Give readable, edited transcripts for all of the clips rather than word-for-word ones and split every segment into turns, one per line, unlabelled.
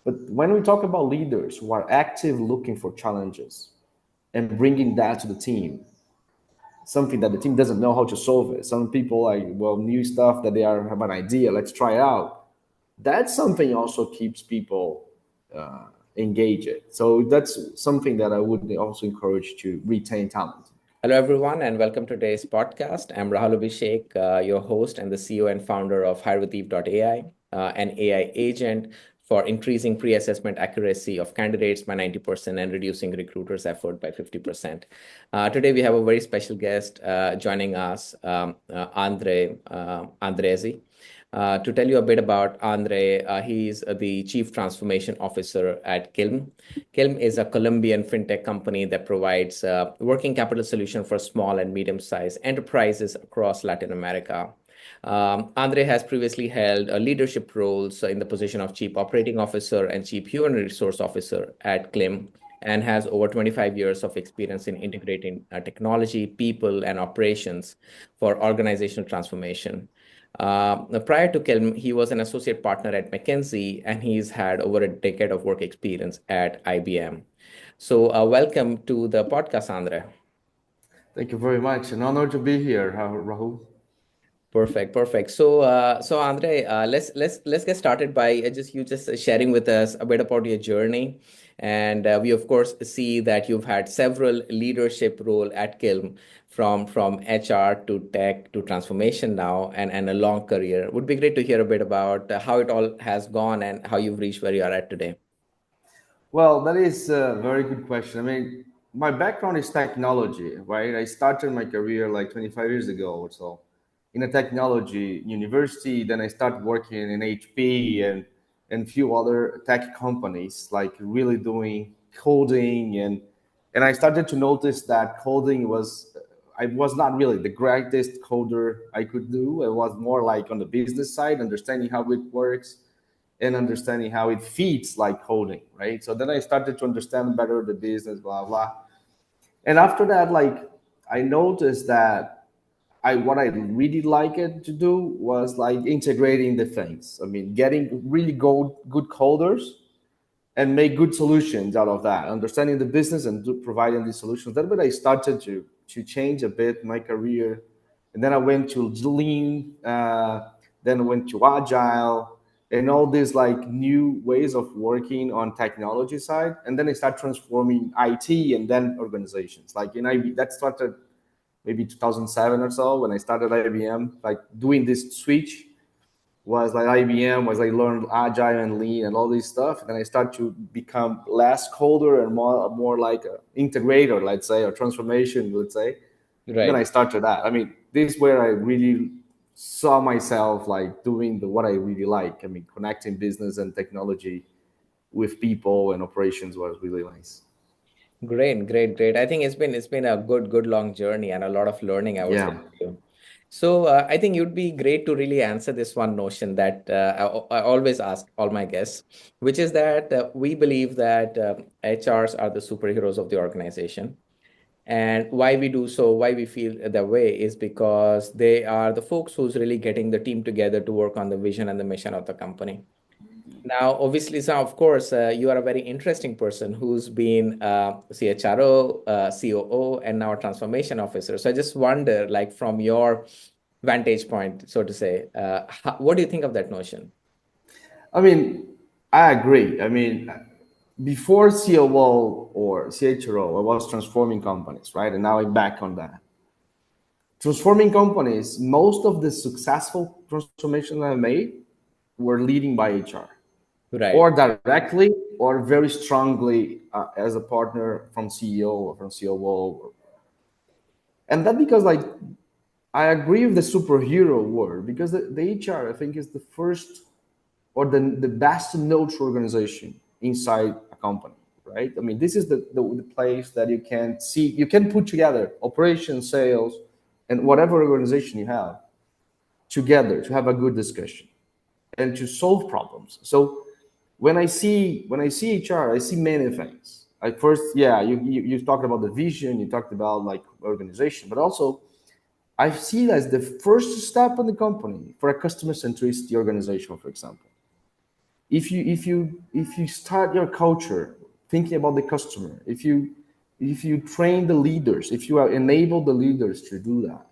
But when we talk about leaders who are active looking for challenges and bringing that to the team, something that the team doesn't know how to solve it. Some people like, well, new stuff that they are have an idea, let's try it out. That's something also keeps people engaged. So that's something that I would also encourage to retain talent.
Hello, everyone, and welcome to today's podcast. I'm Rahul Abhishek, your host and the CEO and founder of HireWithEve.ai, an AI agent for increasing pre-assessment accuracy of candidates by 90% and reducing recruiters' effort by 50%. Today, we have a very special guest joining us, André Andreazzi. To tell you a bit about Andre, he's the Chief Transformation Officer at Klym. Klym is a Colombian fintech company that provides working capital solution for small and medium-sized enterprises across Latin America. Andre has previously held leadership roles in the position of Chief Operating Officer and Chief Human Resource Officer at Klym, and has over 25 years of experience in integrating technology, people, and operations for organizational transformation. Prior to Klym, he was an associate partner at McKinsey, and he's had over a decade of work experience at IBM. So welcome to the podcast, Andre.
Thank you very much. An honor to be here, Rahul.
Perfect. So Andre, let's get started by just sharing with us a bit about your journey, and we of course see that you've had several leadership role at Klym, from HR to tech to transformation now, and a long career. Would be great to hear a bit about how it all has gone and how you've reached where you are at today.
Well, that is a very good question. I mean, my background is technology, right? I started my career like 25 years ago or so in a technology university. Then I started working in HP and few other tech companies, like really doing coding and I started to notice that coding was I was not really the greatest coder I could do. I was more like on the business side, understanding how it works and understanding how it feeds like coding, right? So then I started to understand better the business, blah blah. And after that, like I noticed that I what I really liked to do was like integrating the things. I mean, getting really good coders and make good solutions out of that, understanding the business and providing these solutions. That's when I started to change a bit my career, and then I went to lean, then I went to agile, and all these like new ways of working on technology side, and then I start transforming IT and then organizations. Like in IB, that started maybe 2007 or so when I started IBM, like doing this switch was like IBM, was I learned agile and lean and all this stuff. And then I start to become less coder and more like an integrator, let's say, or transformation, let's say. And then I
Right.
started that. I mean, this is where I really saw myself like doing what I really like. I mean, connecting business and technology with people and operations was really nice.
Great. I think it's been a good long journey and a lot of learning, I would say,
Yeah.
for you. So I think it would be great to really answer this one notion that I always ask all my guests, which is that we believe that HRs are the superheroes of the organization. And why we do so, why we feel that way is because they are the folks who's really getting the team together to work on the vision and the mission of the company. Now, obviously, so of course, you are a very interesting person who's been CHRO, COO, and now a transformation officer. So I just wonder, like from your vantage point, so to say, what do you think of that notion?
I mean, I agree. I mean, before COO or CHRO, I was transforming companies, right? And now I'm back on that. Transforming companies, most of the successful transformations I made were leading by HR,
Right.
or directly or very strongly as a partner from CEO or from COO. And that because like I agree with the superhero word because the HR I think is the first or the best to know organization inside a company, right? I mean, this is the place that you can see, you can put together operations, sales, and whatever organization you have together to have a good discussion and to solve problems. So when I see HR, I see many things. Like first, yeah, you talked about the vision, you talked about like organization, but also I see it as the first step in the company for a customer centricity organization, for example. if you start your culture thinking about the customer, if you train the leaders, if you enable the leaders to do that,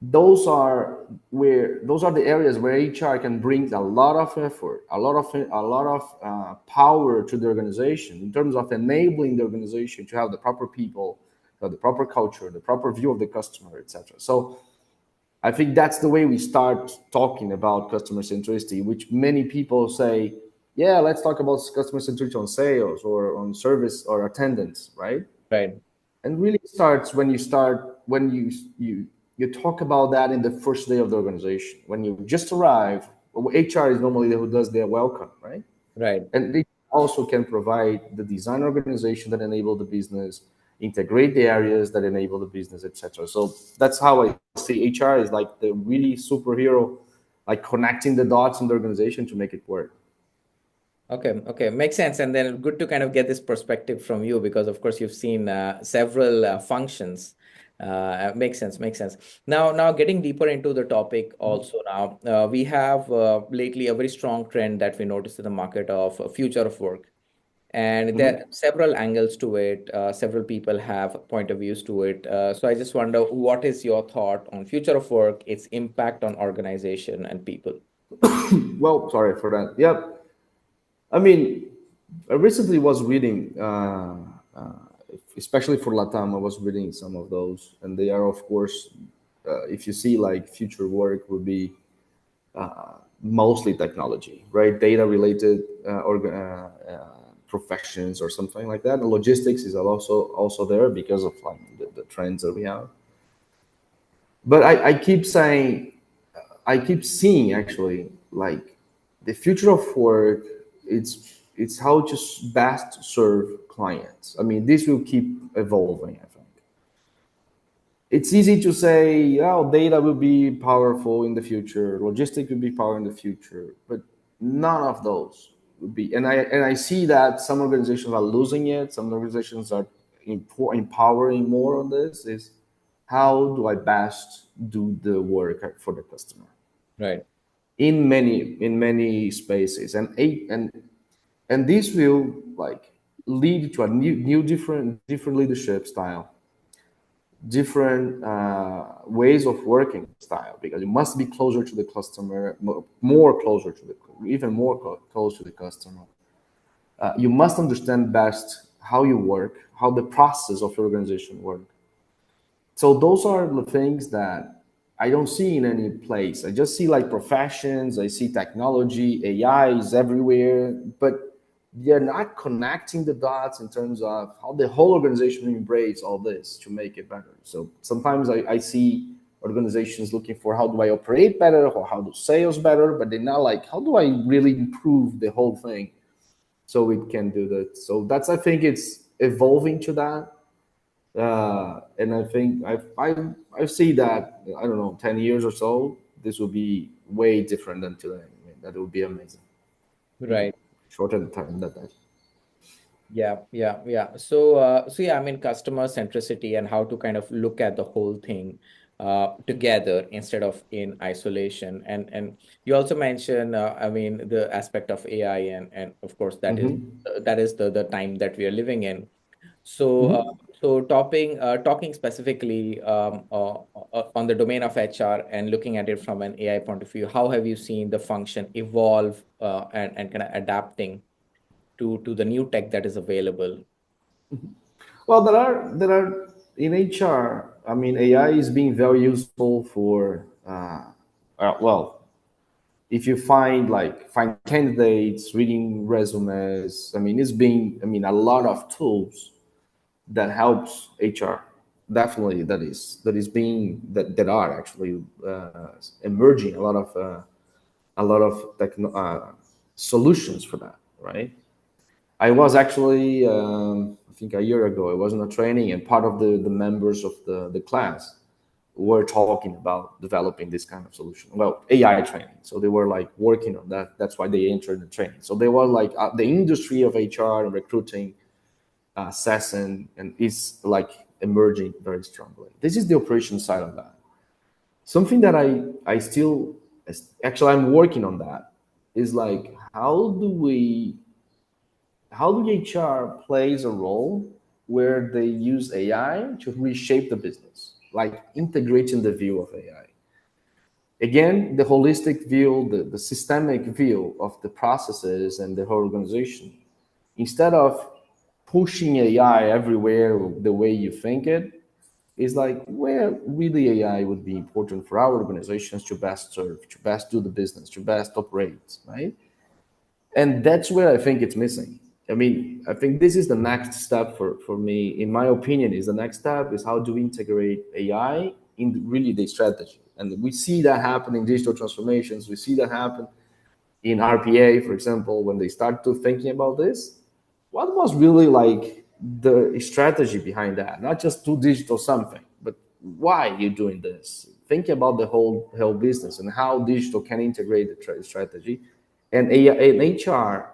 those are the areas where HR can bring a lot of effort, a lot of power to the organization in terms of enabling the organization to have the proper people, to have the proper culture, the proper view of the customer, etc. So I think that's the way we start talking about customer centricity, which many people say, yeah, let's talk about customer centricity on sales or on service or attendance, right?
Right.
And really starts when you talk about that in the first day of the organization, when you just arrive. Well, HR is normally who does their welcome, right?
Right.
And they also can provide the design organization that enable the business, integrate the areas that enable the business, etc. So that's how I see HR is like the really superhero, like connecting the dots in the organization to make it work.
Okay, makes sense. And then good to kind of get this perspective from you because, of course, you've seen several functions. Makes sense. Now getting deeper into the topic also now, we have lately a very strong trend that we noticed in the market of future of work. And there are several angles to it. Several people have point of views to it. So I just wonder, what is your thought on future of work, its impact on organization and people?
Well, sorry for that. Yep. I mean, I recently was reading, especially for Latam, I was reading some of those, and they are, of course, if you see like future work would be mostly technology, right? Data related professions or something like that. And logistics is also there because of like the trends that we have. But I keep saying, I keep seeing actually like the future of work. It's how to best serve clients. I mean, this will keep evolving. I think it's easy to say, oh, data will be powerful in the future, logistics will be powerful in the future, but none of those would be. And I see that some organizations are losing it. Some organizations are empowering more on this. Is how do I best do the work for the customer
Right.
in many spaces, and this will like lead to a new different leadership style, different ways of working style, because you must be closer to the customer, more closer to the even more close to the customer. You must understand best how you work, how the process of your organization work. So those are the things that I don't see in any place. I just see like professions, I see technology, AI is everywhere, but they're not connecting the dots in terms of how the whole organization embrace all this to make it better. So sometimes I see organizations looking for how do I operate better or how do sales better, but they're not like, how do I really improve the whole thing so it can do that. So that's, I think it's evolving to that. And I think I see that, I don't know, 10 years or so, this will be way different than today. I mean, that would be amazing.
Right.
Shorter the time than that.
Yeah. So yeah, I mean, customer centricity and how to kind of look at the whole thing together instead of in isolation. And you also mentioned, I mean, the aspect of AI, and of course that is the time that we are living in. So talking specifically on the domain of HR and looking at it from an AI point of view, how have you seen the function evolve and kind of adapting to the new tech that is available?
Well, there are in HR. I mean, AI is being very useful for well, if you find candidates, reading resumes. I mean, it's being, I mean, a lot of tools that helps HR. Definitely, that are actually emerging a lot of solutions for that, right? I was actually, I think a year ago, I was in a training, and part of the members of the class were talking about developing this kind of solution. Well, AI training. So they were like working on that. That's why they entered the training. So they were like the industry of HR and recruiting, SaaS and is like emerging very strongly. This is the operation side of that. Something that I still, actually I'm working on that, is like how do we how do HR plays a role where they use AI to reshape the business, like integrating the view of AI. Again, the holistic view, the systemic view of the processes and the whole organization. Instead of pushing AI everywhere the way you think it, is like where really AI would be important for our organizations to best serve, to best do the business, to best operate, right? And that's where I think it's missing. I mean, I think this is the next step for me, in my opinion, is the next step is how to integrate AI in really the strategy. And we see that happen in digital transformations. We see that happen in RPA, for example, when they start to thinking about this. What was really like the strategy behind that? Not just do digital something, but why you're doing this? Think about the whole business and how digital can integrate the strategy. And HR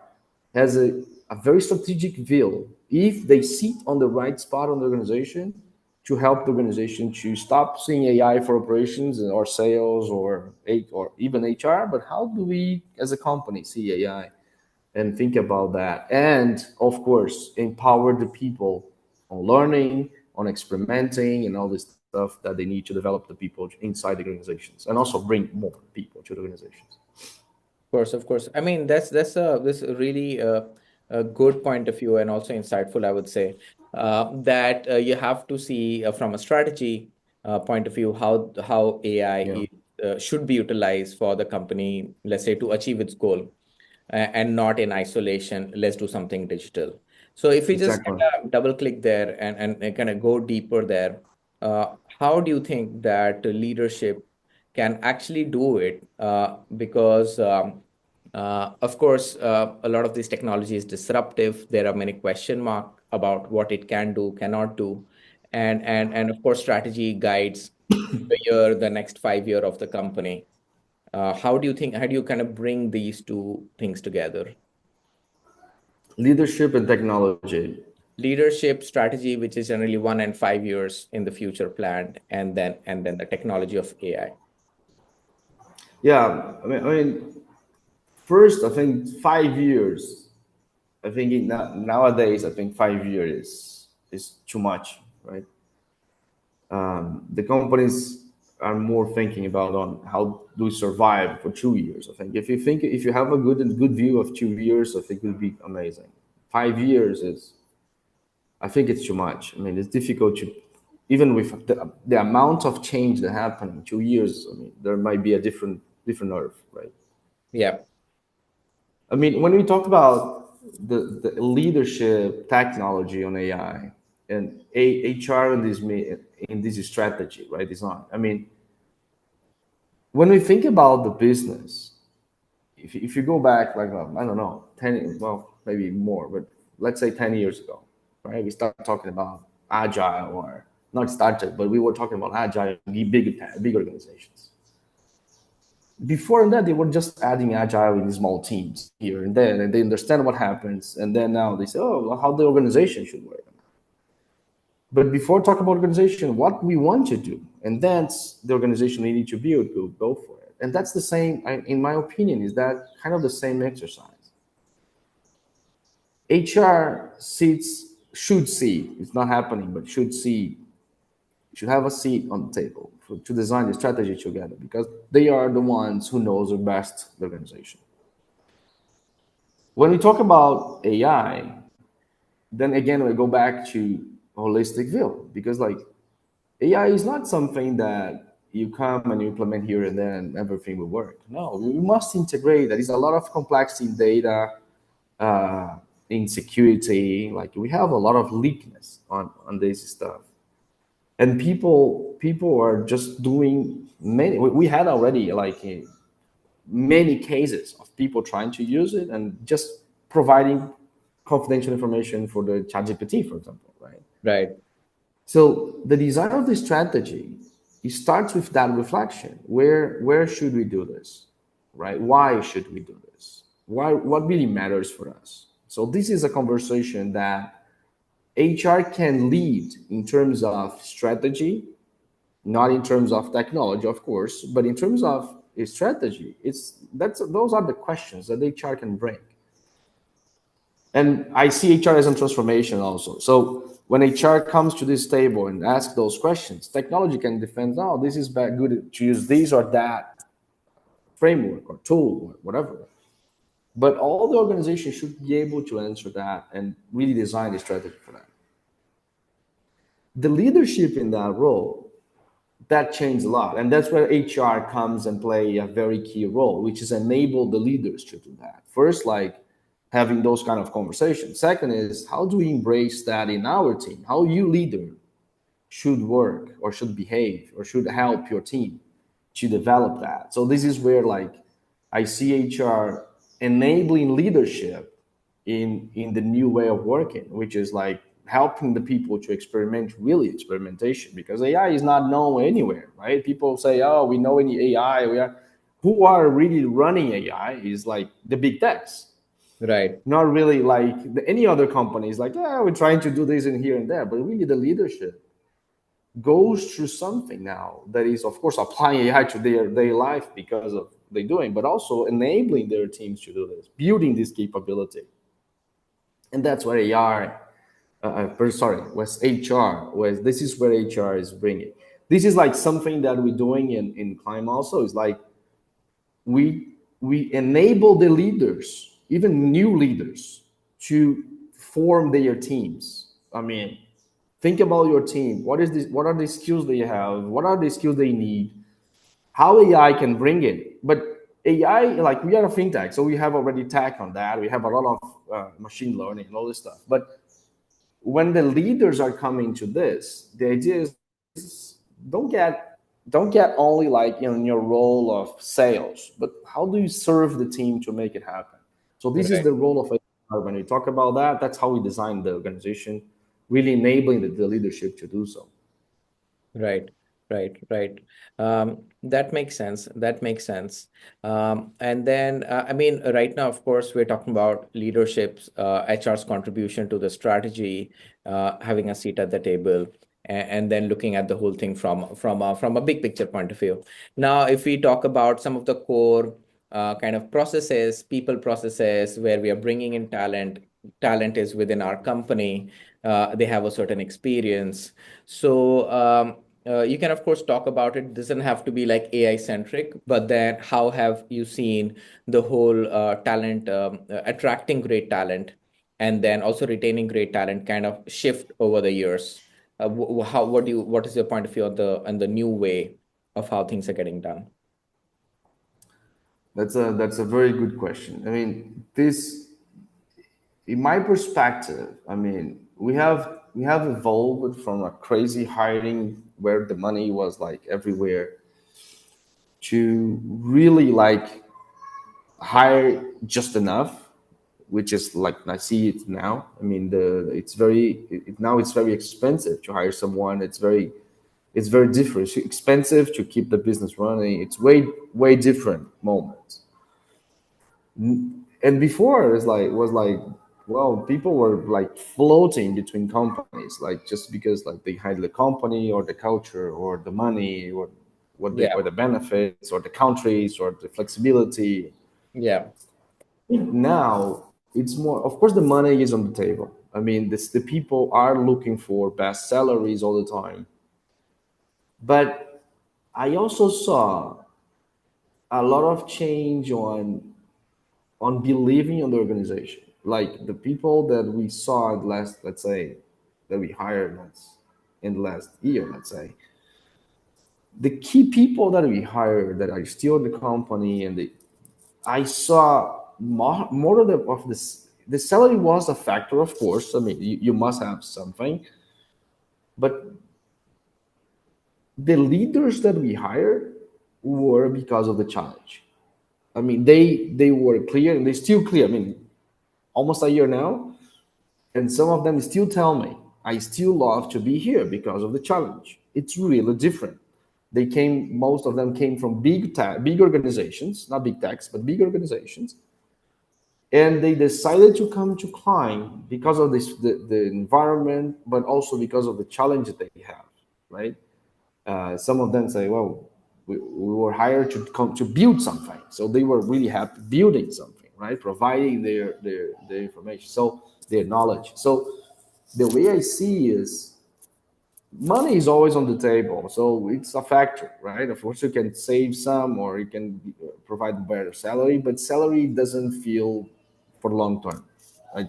has a very strategic view. If they sit on the right spot on the organization, to help the organization to stop seeing AI for operations or sales or even HR, but how do we as a company see AI and think about that? And of course, empower the people on learning, on experimenting, and all this stuff that they need to develop the people inside the organizations, and also bring more people to the organizations.
Of course. I mean, this really a good point of view and also insightful, I would say, that you have to see from a strategy point of view how AI should be utilized for the company, let's say, to achieve its goal, and not in isolation. Let's do something digital. So if we just
Exactly.
double click there and kind of go deeper there, how do you think that leadership can actually do it? Because of course, a lot of this technology is disruptive. There are many question marks about what it can do, cannot do, and of course, strategy guides the next 5 year of the company. How do you kind of bring these two things together?
Leadership and technology.
Leadership strategy, which is generally 1 and 5 years in the future planned, and then the technology of AI.
Yeah, I mean, first, I think 5 years. I think nowadays, I think 5 years is too much, right? The companies are more thinking about on how do we survive for 2 years. I think if you have a good view of 2 years, I think it would be amazing. 5 years is, I think it's too much. I mean, it's difficult to, even with the amount of change that happened in 2 years. I mean, there might be a different nerve, right?
Yeah.
I mean, when we talk about the leadership technology on AI and HR in this strategy, right? It's not. I mean, when we think about the business, if you go back like I don't know 10, well maybe more, but let's say 10 years ago, right? We started talking about agile, or not started, but we were talking about agile in big organizations. Before that, they were just adding agile in small teams here and there, and they understand what happens, and then now they say, oh, well, how the organization should work. But before talk about organization, what we want to do, and that's the organization we need to build, go for it. And that's the same, in my opinion, is that kind of the same exercise. HR should see, it's not happening, but should have a seat on the table to design the strategy together, because they are the ones who knows the best the organization. When we talk about AI, then again we go back to holistic view, because like AI is not something that you come and you implement here and then everything will work. No, we must integrate. There is a lot of complexity in data, in security. Like we have a lot of leakness on this stuff, and people are just doing many. We had already like many cases of people trying to use it and just providing confidential information for the ChatGPT, for example, right?
Right.
So the design of the strategy, it starts with that reflection. Where should we do this, right? Why should we do this? What really matters for us? So this is a conversation that HR can lead in terms of strategy, not in terms of technology, of course, but in terms of a strategy. Those are the questions that HR can bring. And I see HR as a transformation also. So when HR comes to this table and asks those questions, technology can defend, oh, this is bad, good to use this or that framework or tool or whatever. But all the organizations should be able to answer that and really design a strategy for that. The leadership in that role, that changed a lot. And that's where HR comes and play a very key role, which is enable the leaders to do that. First, like having those kind of conversations. Second is, how do we embrace that in our team? How you leader should work or should behave or should help your team to develop that. So this is where like I see HR enabling leadership in the new way of working, which is like helping the people to experiment, really experimentation, because AI is not known anywhere, right? People say, oh, we know any AI. Who are really running AI is like the big techs.
Right.
Not really like any other companies like, yeah, we're trying to do this in here and there, but really the leadership goes through something now that is, of course, applying AI to their daily life because of they doing, but also enabling their teams to do this, building this capability. And that's what was HR, was this is where HR is bringing. This is like something that we're doing in Klym also, is like we enable the leaders, even new leaders, to form their teams. I mean, think about your team. What are the skills they have? What are the skills they need? How AI can bring it. But AI, like we are a fintech, so we have already tech on that. We have a lot of machine learning and all this stuff. But when the leaders are coming to this, the idea is don't get only like in your role of sales, but how do you serve the team to make it happen? So this is
Right.
the role of HR. When we talk about that, that's how we design the organization, really enabling the leadership to do so.
Right, right. That makes sense. That makes sense. And then, I mean, right now, of course, we're talking about leadership's HR's contribution to the strategy, having a seat at the table, and then looking at the whole thing from a big picture point of view. Now, if we talk about some of the core kind of processes, people processes, where we are bringing in talent, talent is within our company. They have a certain experience. So you can, of course, talk about it. It doesn't have to be like AI centric, but then how have you seen the whole talent, attracting great talent, and then also retaining great talent kind of shift over the years? What is your point of view on the new way of how things are getting done?
That's a very good question. I mean, this, in my perspective, I mean, we have evolved from a crazy hiring where the money was like everywhere to really like hire just enough, which is like I see it now. I mean, now it's very expensive to hire someone. It's very different. It's expensive to keep the business running. It's way different moments. And before it was like well, people were like floating between companies, like just because like they had the company or the culture or the money or
Yeah,
the benefits or the countries or the flexibility.
yeah,
Now it's more, of course, the money is on the table. I mean, the people are looking for best salaries all the time. But I also saw a lot of change on believing in the organization. Like the people that we saw last, let's say, that we hired in the last year, let's say, the key people that we hired that are still in the company, and I saw more of this. The salary was a factor, of course. I mean, you must have something, but the leaders that we hired were because of the challenge. I mean, they were clear and they still clear. I mean, almost a year now, and some of them still tell me, I still love to be here because of the challenge. It's really different. Most of them came from big organizations, not big techs, but big organizations. And they decided to come to Klein because of the environment, but also because of the challenge that they have, right? Some of them say, well, we were hired to come to build something. So they were really happy building something, right? Providing their information, so their knowledge. So the way I see is money is always on the table. So it's a factor, right? Of course, you can save some or you can provide a better salary, but salary doesn't feel for long term.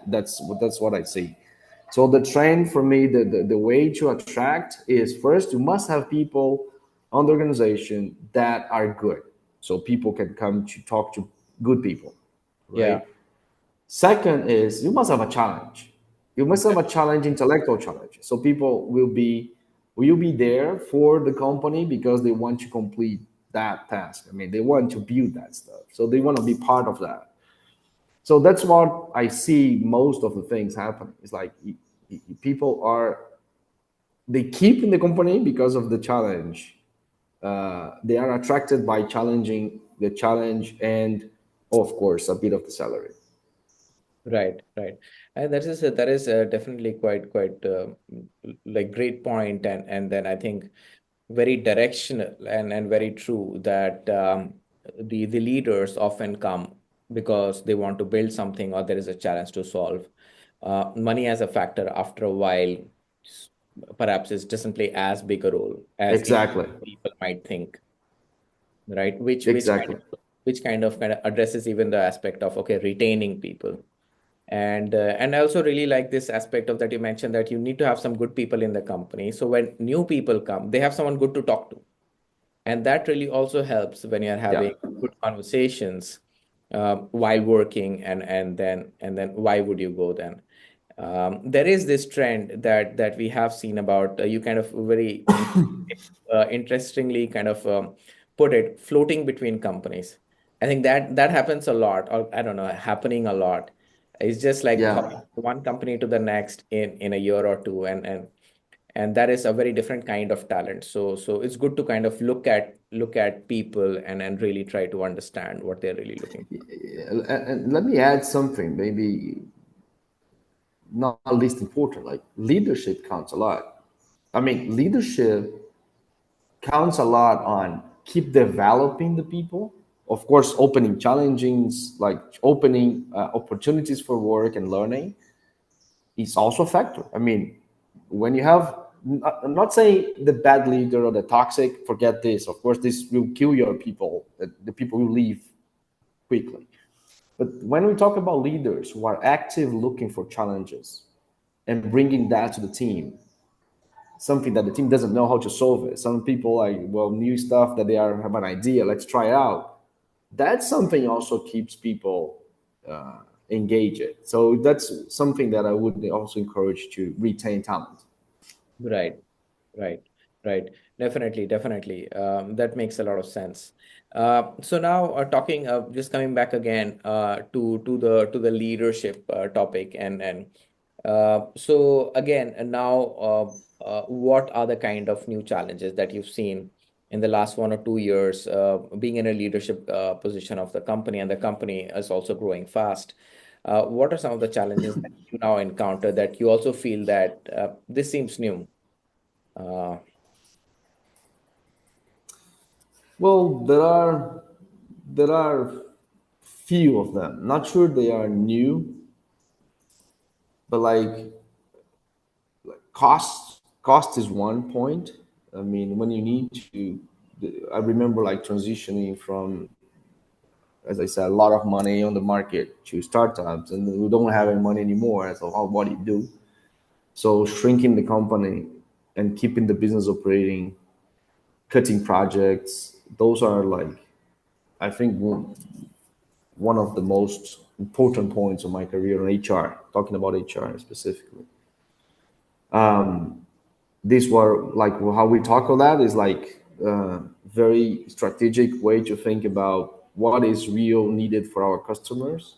That's what I see. So the trend for me, the way to attract is first, you must have people on the organization that are good. So people can come to talk to good people,
Yeah.
right? Second is you must have a challenge. You must have a challenge, intellectual challenge. So people will be there for the company because they want to complete that task. I mean, they want to build that stuff. So they want to be part of that. So that's what I see most of the things happening. It's like people are they keep in the company because of the challenge. They are attracted by challenging the challenge and of course a bit of the salary.
Right, right. And that is definitely quite like great point, and then I think very directional and very true that the leaders often come because they want to build something or there is a challenge to solve. Money as a factor after a while s- perhaps it doesn't play as big a role as
Exactly.
people might think, right? Which
Exactly.
kind of addresses even the aspect of okay retaining people. And I also really like this aspect of that you mentioned that you need to have some good people in the company. So when new people come, they have someone good to talk to. And that really also helps when you're
Yeah.
having good conversations while working and then why would you go then? There is this trend that we have seen about you kind of very interestingly kind of put it floating between companies. I think that happens a lot, or I don't know, happening a lot. It's just like
Yeah.
hopping from one company to the next in a year or two, and that is a very different kind of talent. So it's good to kind of look at people and really try to understand what they're really looking for.
And let me add something, maybe not least important, like leadership counts a lot. I mean, leadership counts a lot on keep developing the people. Of course, opening challengings, like opening opportunities for work and learning is also a factor. I mean, when you have, I'm not saying the bad leader or the toxic, forget this. Of course, this will kill your people, the people who leave quickly. But when we talk about leaders who are active looking for challenges and bringing that to the team, something that the team doesn't know how to solve it. Some people like, well, new stuff that they are have an idea, let's try it out. That's something also keeps people engaged. So that's something that I would also encourage to retain talent.
Right. Right, right. Definitely, definitely. That makes a lot of sense. So now, talking, just coming back again to the leadership topic, and so again, and now, what are the kind of new challenges that you've seen in the last 1 or 2 years, being in a leadership position of the company, and the company is also growing fast. What are some of the challenges that you now encounter that you also feel that this seems new? Uh,
Well, there are few of them. Not sure they are new, but like cost is one point. I mean, when you need to, I remember like transitioning from, as I said, a lot of money on the market to startups, and we don't have any money anymore. So how what do you do? So shrinking the company and keeping the business operating, cutting projects, those are like I think one of the most important points of my career in HR. Talking about HR specifically, these were like how we talk on that is like very strategic way to think about what is real needed for our customers,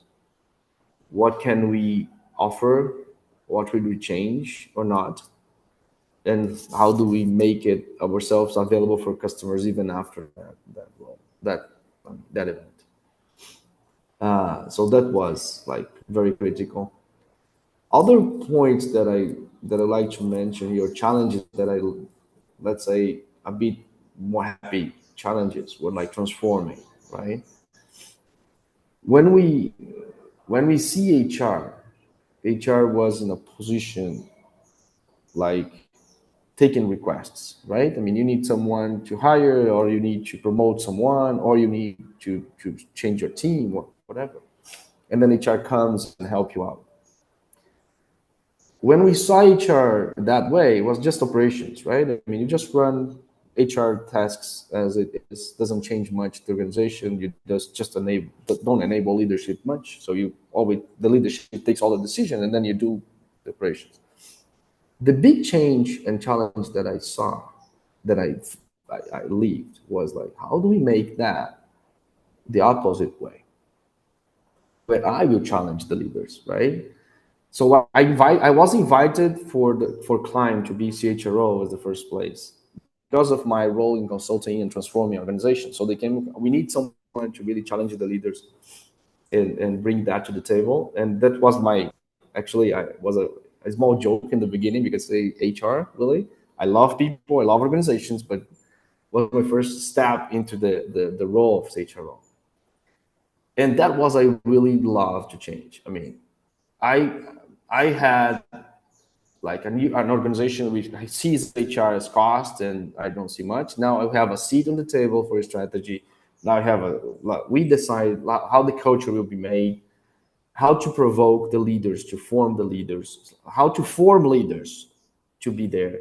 what can we offer, what will we change or not, and how do we make it ourselves available for customers even after that event. So that was like very critical. Other points that I like to mention here, challenges that I let's say a bit more happy. challenges were like transforming, right? When we see HR was in a position like taking requests, right? I mean, you need someone to hire, or you need to promote someone, or you need to change your team, or whatever. And then HR comes and help you out. When we saw HR that way, it was just operations, right? I mean, you just run HR tasks as it is, doesn't change much the organization. You just don't enable leadership much. So you always, the leadership takes all the decision, and then you do the operations. The big change and challenge that I saw, that I lived, was like, how do we make that the opposite way, where I will challenge the leaders, right? So I was invited for Klym to be CHRO as the first place because of my role in consulting and transforming organizations. So we need someone to really challenge the leaders and bring that to the table. And that was actually, I was a small joke in the beginning, because HR, really, I love people, I love organizations, but was my first step into the role of CHRO. And that was, I really love to change. I mean, I had like an organization which sees HR as cost, and I don't see much. Now I have a seat on the table for a strategy. Now we decide how the culture will be made, how to provoke the leaders, to form the leaders, how to form leaders to be there.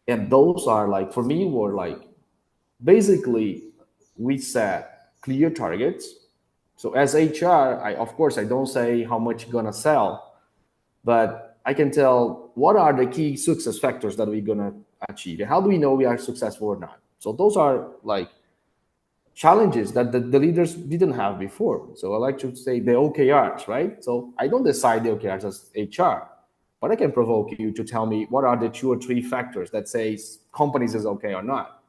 And those are like, for me, were like, basically, we set clear targets. So as HR, of course, I don't say how much you're gonna sell, but I can tell what are the key success factors that we're gonna achieve, and how do we know we are successful or not. So those are like challenges that the leaders didn't have before. So I like to say the OKRs, right? So I don't decide the OKRs as HR, but I can provoke you to tell me what are the 2 or 3 factors that says companies is okay or not.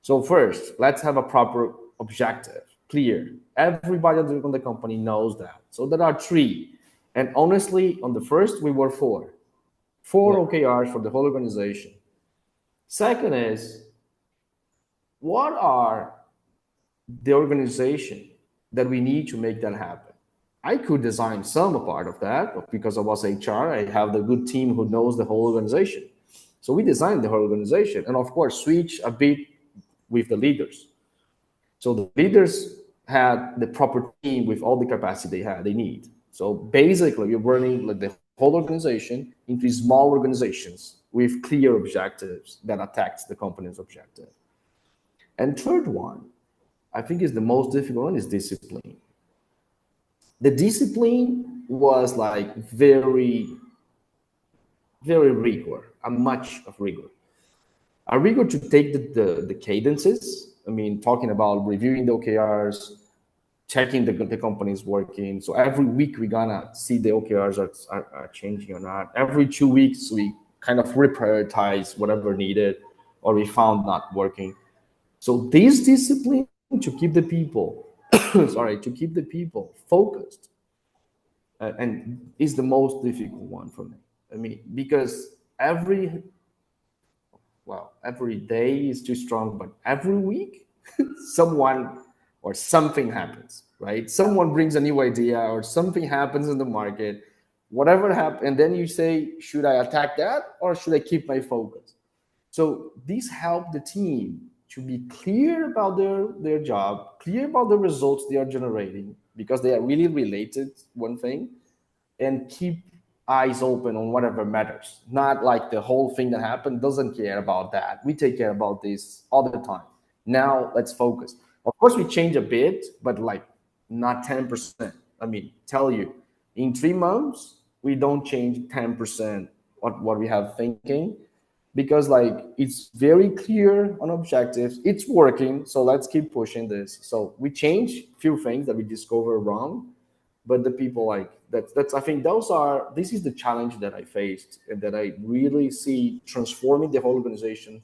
So first, let's have a proper objective, clear. Everybody on the company knows that. So there are 3. And honestly, on the first, we were 4. 4 OKRs for the whole organization. Second is, what are the organization that we need to make that happen? I could design some part of that, because I was HR. I have the good team who knows the whole organization. So we designed the whole organization, and of course, switch a bit with the leaders. So the leaders had the proper team with all the capacity they need. So basically, we're running like the whole organization into small organizations with clear objectives that attacks the company's objective. And third one, I think is the most difficult one, is discipline. The discipline was like very, very rigor, a much of rigor. A rigor to take the cadences. I mean, talking about reviewing the OKRs, checking the company's working. So every week we're gonna see the OKRs are changing or not. Every 2 weeks we kind of reprioritize whatever needed or we found not working. So this discipline to keep the people, to keep the people focused, and is the most difficult one for me. I mean, because every day is too strong, but every week someone or something happens, right? Someone brings a new idea or something happens in the market, whatever happens, and then you say, should I attack that or should I keep my focus? So these help the team to be clear about their job, clear about the results they are generating, because they are really related, one thing, and keep eyes open on whatever matters. Not like the whole thing that happened doesn't care about that. We take care about this all the time. Now let's focus. Of course, we change a bit, but like not 10%. I mean, tell you, in 3 months, we don't change 10% what we have thinking, because like it's very clear on objectives. It's working, so let's keep pushing this. So we change a few things that we discover wrong, but the people like that's I think this is the challenge that I faced and that I really see transforming the whole organization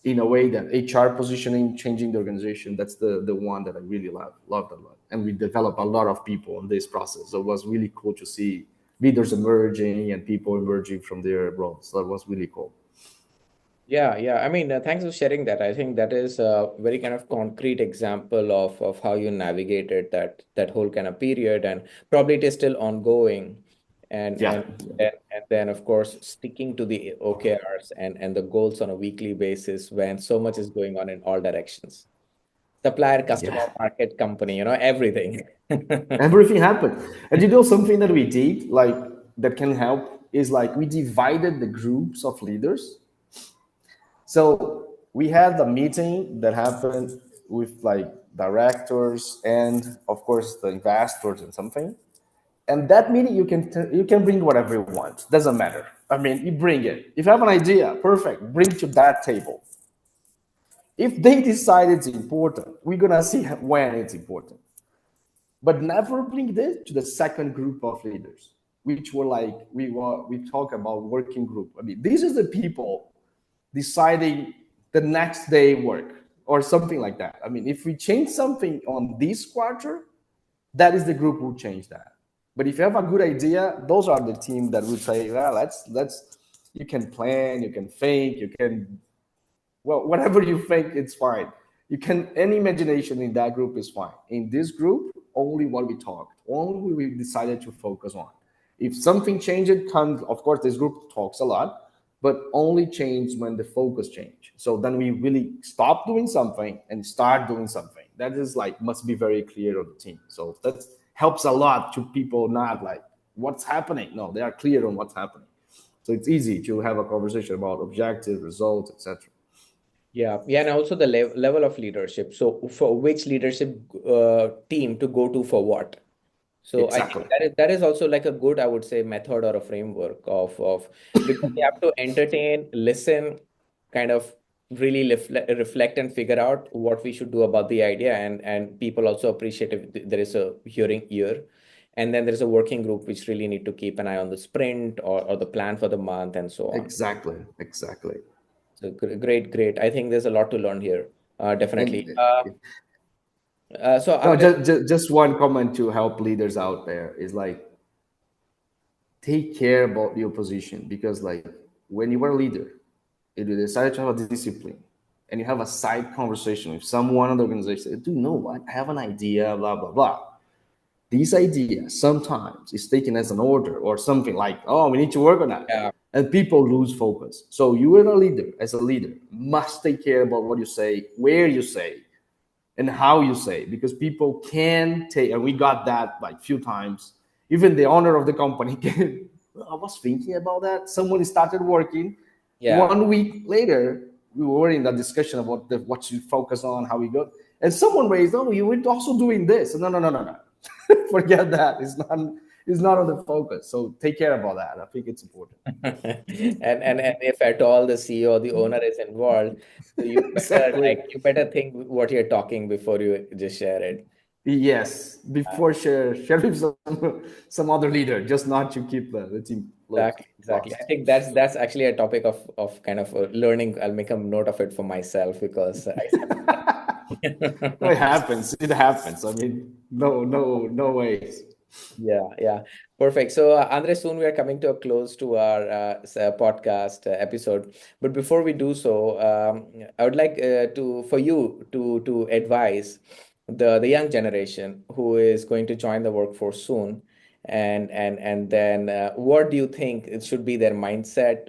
in a way that HR positioning, changing the organization. That's the one that I really loved a lot. And we developed a lot of people in this process. So it was really cool to see leaders emerging and people emerging from their roles. So it was really cool.
Yeah. I mean, thanks for sharing that. I think that is a very kind of concrete example of how you navigated that whole kind of period, and probably it is still ongoing. And
Yeah.
and then of course sticking to the OKRs and the goals on a weekly basis when so much is going on in all directions. Supplier, customer,
Yeah.
market, company, everything.
Everything happened. And you know something that we did, like that can help, is like we divided the groups of leaders. So we had a meeting that happened with like directors and of course the investors and something. And that meeting you can bring whatever you want. Doesn't matter. I mean, you bring it. If you have an idea, perfect. Bring to that table. If they decide it's important, we're gonna see when it's important. But never bring this to the second group of leaders, which were like we talk about working group. I mean, these are the people deciding the next day work or something like that. I mean, if we change something on this quarter, that is the group who change that. But if you have a good idea, those are the team that would say, well, let's you can plan, you can think, you can well, whatever you think, it's fine. You can any imagination in that group is fine. In this group, only what we talked, only we decided to focus on. If something changes, comes of course this group talks a lot, but only change when the focus change. So then we really stop doing something and start doing something. That is like must be very clear on the team. So that helps a lot to people not like what's happening. No, they are clear on what's happening. So it's easy to have a conversation about objective results, etc.
Yeah, and also the level of leadership. So for which leadership team to go to for what? So I think
Exactly.
that is also like a good, I would say, method or a framework of because we have to entertain, listen, kind of really reflect and figure out what we should do about the idea, and people also appreciate if there is a hearing ear, and then there is a working group which really need to keep an eye on the sprint or the plan for the month and so on.
Exactly. Exactly.
So great. I think there's a lot to learn here. Definitely.
And
So
no,
Andres,
just one comment to help leaders out there is like take care about your position because like when you are a leader, if you decide to have a discipline and you have a side conversation with someone in the organization, do you know what? I have an idea, blah blah blah. These ideas sometimes is taken as an order or something like, oh, we need to work on that.
yeah,
And people lose focus. So you are a leader, as a leader, must take care about what you say, where you say, and how you say, because people can take, and we got that like few times. Even the owner of the company can, I was thinking about that. Someone started working.
yeah.
1 week later, we were in that discussion about what you focus on, how we go. And someone raised, oh, you were also doing this. No. Forget that. It's not on the focus. So take care about that. I think it's important.
And if at all the CEO or the owner is involved, so
Exactly.
you better think what you're talking before you just share it.
Yes. Before share with some other leader, just not to keep the team
Exactly. I
lost.
think that's actually a topic of kind of learning. I'll make a note of it for myself because
No, it happens. It happens. I mean, no ways.
Yeah. Perfect. So, Andre, soon we are coming to a close to our podcast episode. But before we do so, I would like for you to advise the young generation who is going to join the workforce soon, and then what do you think it should be their mindset?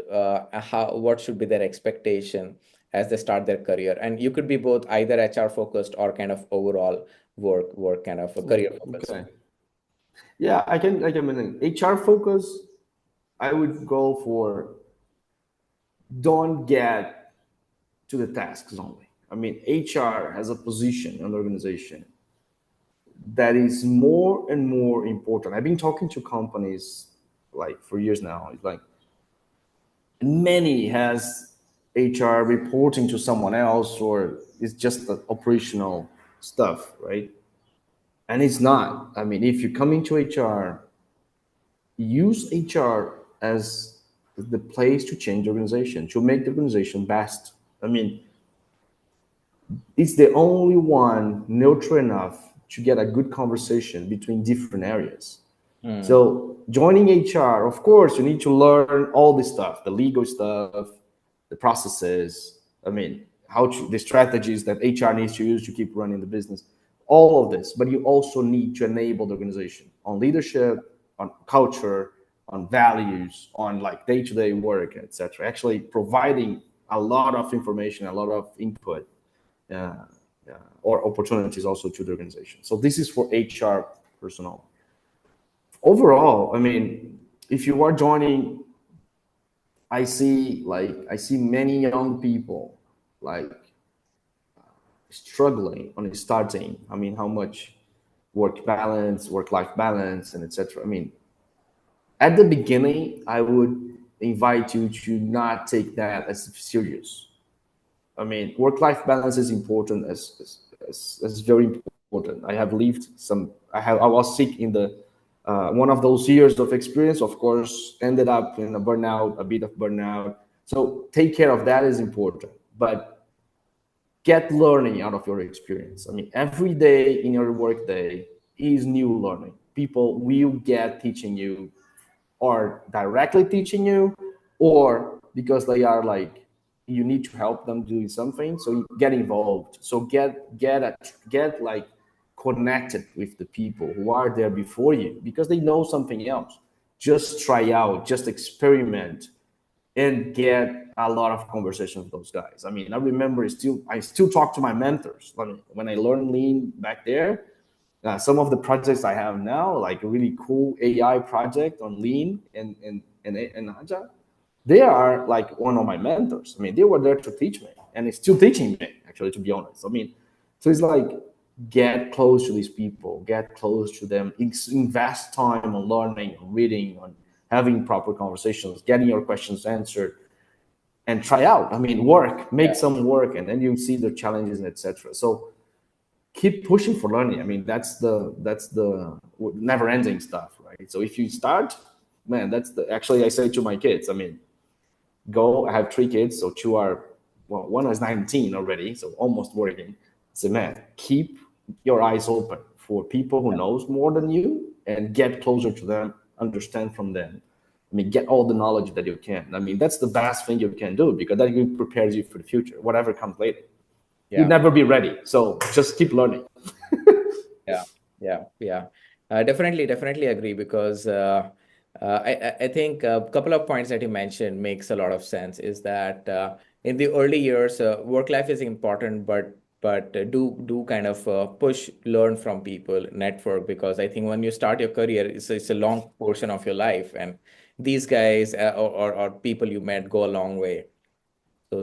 What should be their expectation as they start their career? And you could be both either HR focused or kind of overall work kind of a career focused.
Okay. Yeah, I can mention HR focus. I would go for don't get to the tasks only. I mean, HR has a position in the organization that is more and more important. I've been talking to companies like for years now. It's like many has HR reporting to someone else or it's just the operational stuff, right? And it's not. I mean, if you come into HR, use HR as the place to change the organization, to make the organization best. I mean, it's the only one neutral enough to get a good conversation between different areas.
Hmm.
So joining HR, of course, you need to learn all this stuff, the legal stuff, the processes. I mean, the strategies that HR needs to use to keep running the business, all of this. But you also need to enable the organization on leadership, on culture, on values, on like day-to-day work, etc. Actually providing a lot of information, a lot of input, or opportunities also to the organization. So this is for HR personnel. Overall, I mean, if you are joining, I see many young people like struggling on starting. I mean, how much work-life balance, and etc. I mean, at the beginning, I would invite you to not take that as serious. I mean, work-life balance is important, as very important. I have lived I was sick in the one of those years of experience. Of course, ended up in a bit of burnout. So take care of that is important, but get learning out of your experience. I mean, every day in your work day is new learning. People will get teaching you, or directly teaching you, or because they are like, you need to help them doing something, so you get involved. So get like connected with the people who are there before you, because they know something else. Just try out, just experiment, and get a lot of conversation with those guys. I mean, I remember I still talk to my mentors when I learned lean back there. Some of the projects I have now, like a really cool AI project on lean and agile, they are like one of my mentors. I mean, they were there to teach me, and it's still teaching me, actually, to be honest. I mean, so it's like, get close to these people, get close to them, invest time on learning, on reading, on having proper conversations, getting your questions answered, and try out. I mean, make some work, and then you see the challenges, etc. So keep pushing for learning. I mean, that's the never-ending stuff, right? So if you start, man, actually, I say to my kids, I mean, I have 3 kids, so one is 19 already, so almost working. I say, man, keep your eyes open for people who knows more than you, and get closer to them, understand from them. I mean, get all the knowledge that you can. I mean, that's the best thing you can do, because that prepares you for the future, whatever comes later. You'll never be ready. So just keep learning.
Definitely agree, because I think a couple of points that you mentioned makes a lot of sense. Is that in the early years, work life is important, but do kind of learn from people, network, because I think when you start your career, it's a long portion of your life, and these guys or people you met go a long way. So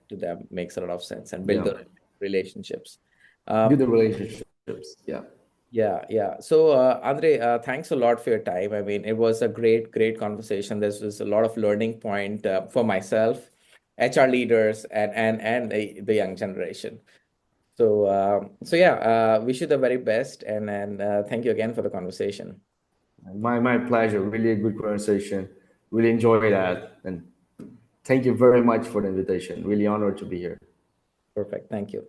to them makes a lot of sense, and build the relationships.
Build the relationships.
Yeah. So, Andre, thanks a lot for your time. I mean, it was a great conversation. This was a lot of learning point for myself, HR leaders, and the young generation. So, wish you the very best, and thank you again for the conversation.
My pleasure. Really a good conversation. Really enjoy that, and thank you very much for the invitation. Really honored to be here.
Perfect. Thank you.